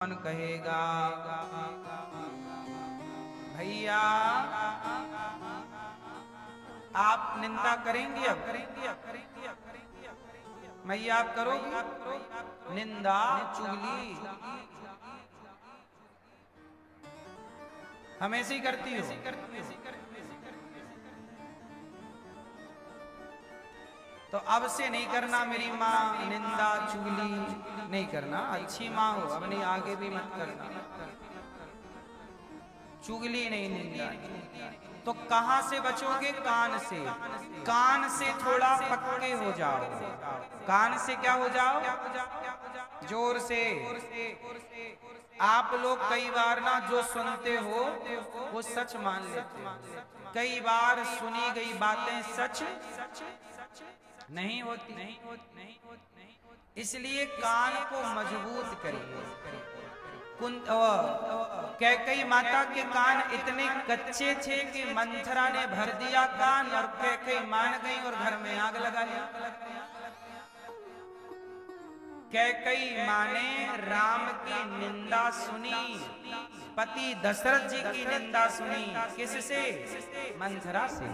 कौन कहेगा भैया आप निंदा करेंगे? अब भैया आप करोगे निंदा चुगली? हम ऐसे ही करती हो। तो अब से नहीं करना मेरी माँ निंदा चुगली नहीं करना। अच्छी माँ हो, अब नहीं आगे भी मत करना। चुगली नहीं, निंदा। तो कहां से बचोगे? कान से। कान से थोड़ा पक्के हो जाओ। कान से क्या हो जाओ? जोर से। आप लोग कई बार ना जो सुनते हो वो सच मान लेते हो। कई बार सुनी गई बातें सच नहीं होती। इसलिए कान को मजबूत करिए। कैकई माता के कान इतने कच्चे थे कि मंथरा ने भर दिया कान और कैकई मान गई और घर में आग लगा लिया। कैकई माँ ने राम की निंदा सुनी, पति दशरथ जी की निंदा सुनी। किससे? मंथरा से।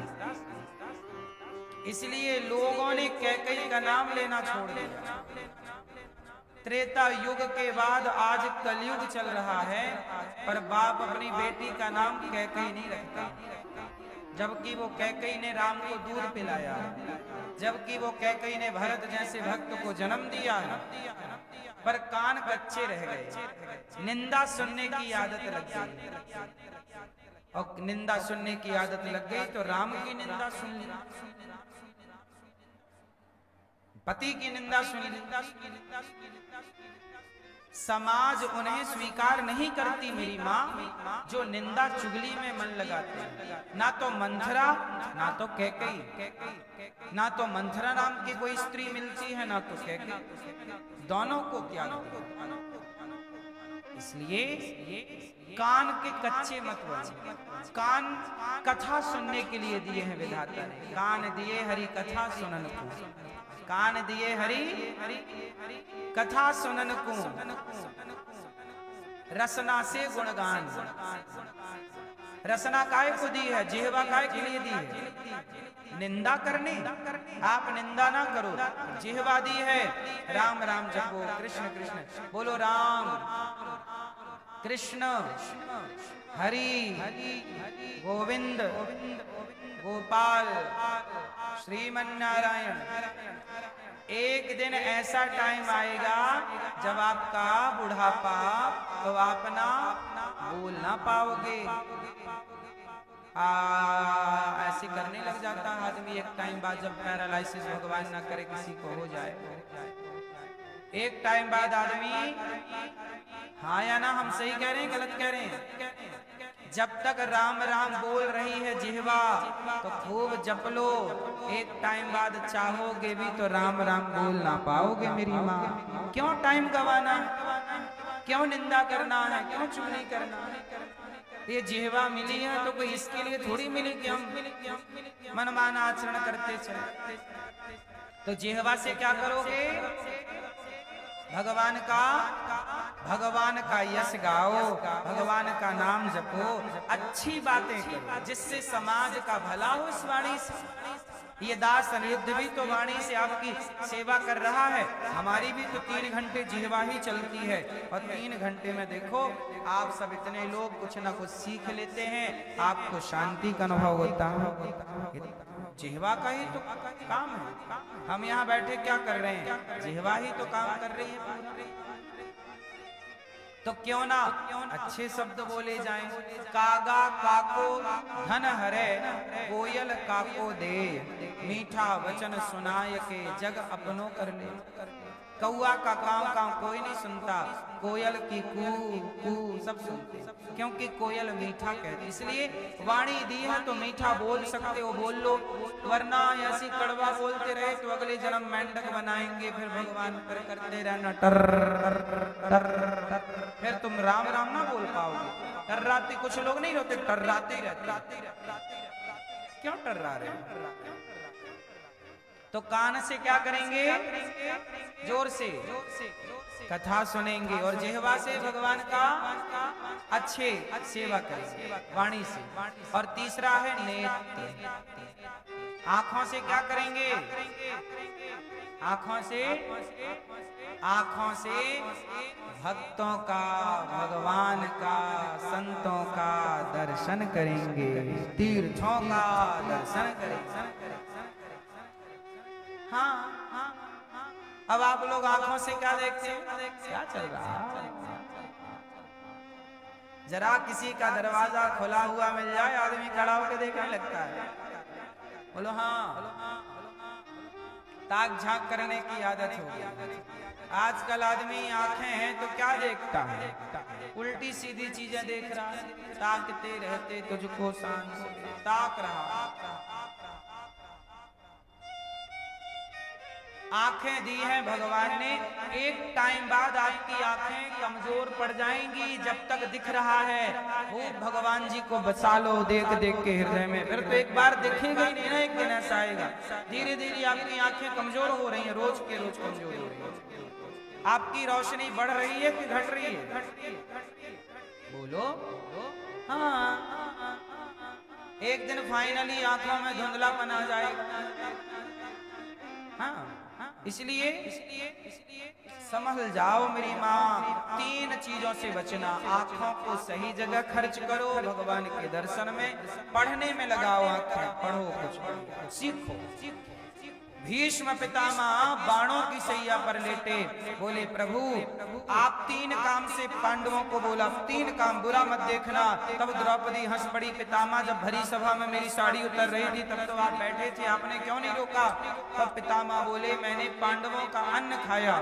इसलिए लोगों ने कैकई का नाम लेना छोड़ दिया। त्रेता युग के बाद आज कलयुग चल रहा है, पर बाप अपनी बेटी का नाम कैकई नहीं रखता। जबकि वो कैकई ने राम को दूध पिलाया, जबकि वो कैकई ने भरत जैसे भक्त को जन्म दिया है, पर कान कच्चे रह गए। निंदा सुनने की आदत लग गई, और निंदा सुनने की आदत लग गई तो राम की निंदा सुन ली, पति की निंदा सुन ली। समाज उन्हें स्वीकार नहीं करती मेरी माँ जो निंदा चुगली में मन लगाते हैं। ना तो मंथरा ना तो कैकई, ना तो मंथरा नाम की कोई स्त्री मिलती है ना तो कैकई। दोनों को क्या? इसलिए कान के कच्चे मत बनो। कान कथा सुनने के लिए दिए हैं विधाता ने। कान दिए हरि कथा सुनन को, कान दिए हरि कथा सुनन को, रसना से गुणगान। रसना काय को दी है? जिह्वा काय के लिए दी है? निंदा करने। आप निंदा ना करो। जिह्वा दी है राम राम जपो, कृष्ण कृष्ण बोलो, राम कृष्ण हरि गोविंद गोपाल श्रीमन नारायण। एक दिन ऐसा टाइम आएगा जब आपका बुढ़ापा तो आप ना बोल ना पाओगे। ऐसे करने लग जाता है आदमी एक टाइम बाद, जब पैरालिसिस भगवान ना करे किसी को हो जाए। एक टाइम बाद आदमी, हाँ या ना, हम सही कह रहे हैं गलत कह रहे हैं? जब तक राम राम बोल रही है जिह्वा तो खूब जप लो। एक टाइम बाद चाहोगे भी तो राम राम बोल ना पाओगे मेरी माँ। क्यों टाइम गवाना है? क्यों निंदा करना है? क्यों चुगली करना है? ये जिह्वा मिली है तो कोई इसके लिए थोड़ी मिली कि हम मनमाना आचरण करते चले। तो जिह्वा से क्या करोगे? भगवान का यश गाओ, भगवान का नाम जपो, अच्छी बातें करो जिससे समाज का भला हो। इस वाणी से ये दास अनिरुद्ध भी तो वाणी से आपकी सेवा कर रहा है। हमारी भी तो 3 घंटे जिह्वा ही चलती है, और 3 घंटे में देखो आप सब इतने लोग कुछ ना कुछ सीख लेते हैं, आपको शांति का अनुभव होता है। जिह्वा का ही तो काम है। हम यहाँ बैठे क्या कर रहे हैं? जिह्वा ही तो काम कर रही है। तो क्यों ना अच्छे शब्द बोले जाएं। कागा काको धन हरे, कोयल काको दे, मीठा वचन सुनाय के जग अपनों कर ले। कौआ का काव काव कोई नहीं सुनता, कोयल की कू कू सब सुनते, क्योंकि कोयल मीठा कहती। इसलिए वाणी दी है तो मीठा बोल सकते हो, बोल लो, वरना ऐसी कड़वा बोलते रहे तो अगले जन्म मेंढक बनाएंगे, फिर भगवान पर करते रहना टर टर टर, फिर तुम राम राम ना बोल पाओगे। टर्राते कुछ लोग नहीं रोते, टर्राते रहते। क्यों टर्रा रहे? तो कान से क्या करेंगे? जोर से कथा सुनेंगे और जिह्वा से भगवान का अच्छे सेवा करेंगे वाणी से। और तीसरा है नेत्र, आंखों से क्या करेंगे? आंखों से भक्तों का, भगवान का, संतों का दर्शन करेंगे, तीर्थों का दर्शन करेंगे। हाँ, अब आप लोग आंखों से क्या देखते हैं? क्या चल रहा है? जरा किसी का दरवाजा खुला हुआ मिल जाए, आदमी खड़ा होकर देखने लगता है। बोलो हाँ, ताक झांक करने की आदत हो गई। आजकल आदमी आंखें हैं तो क्या देखता है? उल्टी सीधी चीजें देख रहा है। ताकते रहते तुझको सांस, ताक रहा। आंखें दी हैं भगवान ने, एक टाइम बाद आपकी आंखें कमजोर पड़ जाएंगी। जब तक दिख रहा है वो भगवान जी को बचा लो देख देख के हृदय में, फिर तो एक बार दिखेगा ही नहीं ना, एक दिन ऐसा आएगा। धीरे धीरे आपकी आंखें कमजोर हो रही हैं, रोज के रोज कमजोर हो रही है। आपकी रोशनी बढ़ रही है कि घट रही है? बोलो हाँ। एक दिन फाइनली आंखों में धुंधलापन आ जाएगा। हाँ, इसलिए समझ जाओ मेरी माँ, 3 चीजों से बचना। आंखों को सही जगह खर्च करो, भगवान के दर्शन में, पढ़ने में लगाओ आंखें, पढ़ो, कुछ सीखो। भीष्म पितामह बाणों की सैया पर लेटे, बोले प्रभु आप 3 काम से पांडवों को बोला, 3 काम, बुरा मत देखना। तब द्रौपदी हंस पड़ी। पितामह जब भरी सभा में मेरी साड़ी उतर रही थी तब तो आप बैठे थे, आपने क्यों नहीं रोका? तब पितामह बोले मैंने पांडवों का अन्न खाया,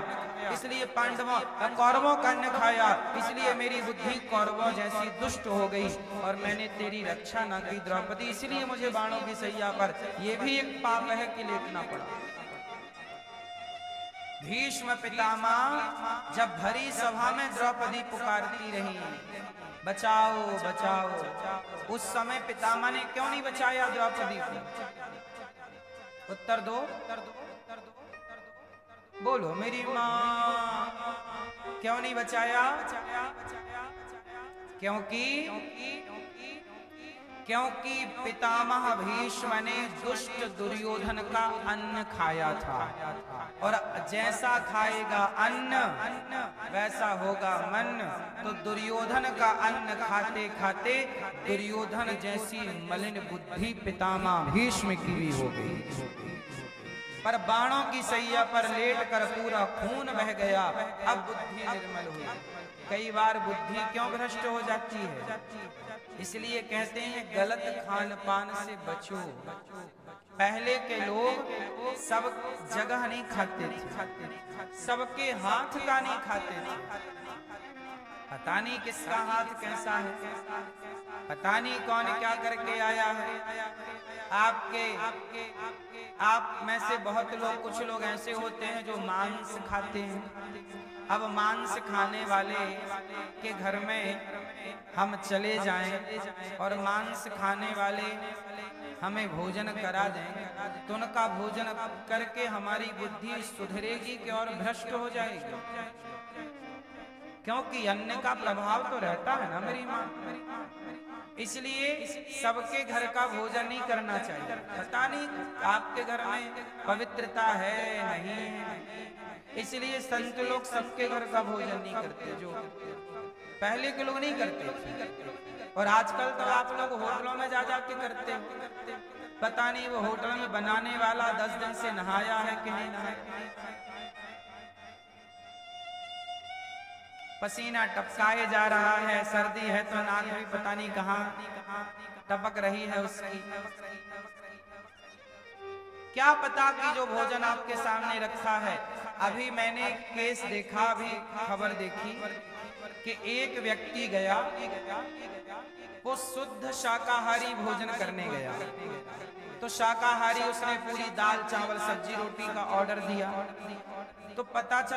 इसलिए कौरवों का अन्न खाया, इसलिए मेरी बुद्धि कौरवों जैसी दुष्ट हो गई और मैंने तेरी रक्षा न की द्रौपदी, इसलिए मुझे बाणों की सैया पर, यह भी एक पाप है कि लेटना पड़ा। भीष्म पितामह जब भरी सभा में द्रौपदी पुकारती रही बचाओ बचाओ, उस समय पितामह ने क्यों नहीं बचाया द्रौपदी को? उत्तर दो, बोलो मेरी माँ, क्यों नहीं बचाया? क्योंकि पितामह भीष्म ने दुष्ट दुर्योधन का अन्न खाया था, और जैसा खाएगा अन्न वैसा होगा मन। तो दुर्योधन का अन्न खाते खाते दुर्योधन जैसी मलिन बुद्धि पितामह भीष्म की भी हो गई। पर बाणों की सैया पर लेट कर पूरा खून बह गया, अब बुद्धि निर्मल हुई। कई बार बुद्धि क्यों भ्रष्ट हो जाती है? इसलिए कहते हैं गलत खान पान से बचो। पहले के लोग सब जगह नहीं खाते थे, सबके हाथ का नहीं खाते थे। पता नहीं किसका हाथ कैसा है, पता नहीं कौन क्या करके आया है। आप में से बहुत लोग, कुछ लोग ऐसे होते हैं जो मांस खाते हैं। अब मांस खाने वाले के घर में हम चले जाएं और मांस खाने वाले हमें भोजन करा दें तो उनका भोजन करके हमारी बुद्धि सुधरेगी कि और भ्रष्ट हो जाएगी? क्योंकि अन्न का प्रभाव तो रहता है ना मेरी माँ। इसलिए सबके घर का भोजन नहीं करना चाहिए। पता नहीं आपके घर में पवित्रता है नहीं है, इसलिए संत लोग सबके घर का भोजन नहीं करते, जो पहले के लोग नहीं करते थे। और आजकल तो आप लोग होटलों में जा के करते हो। पता नहीं वो होटल में बनाने वाला 10 दिन से नहाया है कि नहीं नहाया, पसीना टपकाए जा रहा है, सर्दी है तो नाक भी पता नहीं कहाँ टपक रही है उसकी। क्या पता कि जो भोजन आपके सामने रखा है। अभी मैंने केस देखा, अभी खबर देखी कि एक व्यक्ति गया, वो शुद्ध शाकाहारी भोजन करने गया। तो शाकाहारी उसने पूरी दाल चावल सब्जी रोटी का ऑर्डर दिया, तो पता चला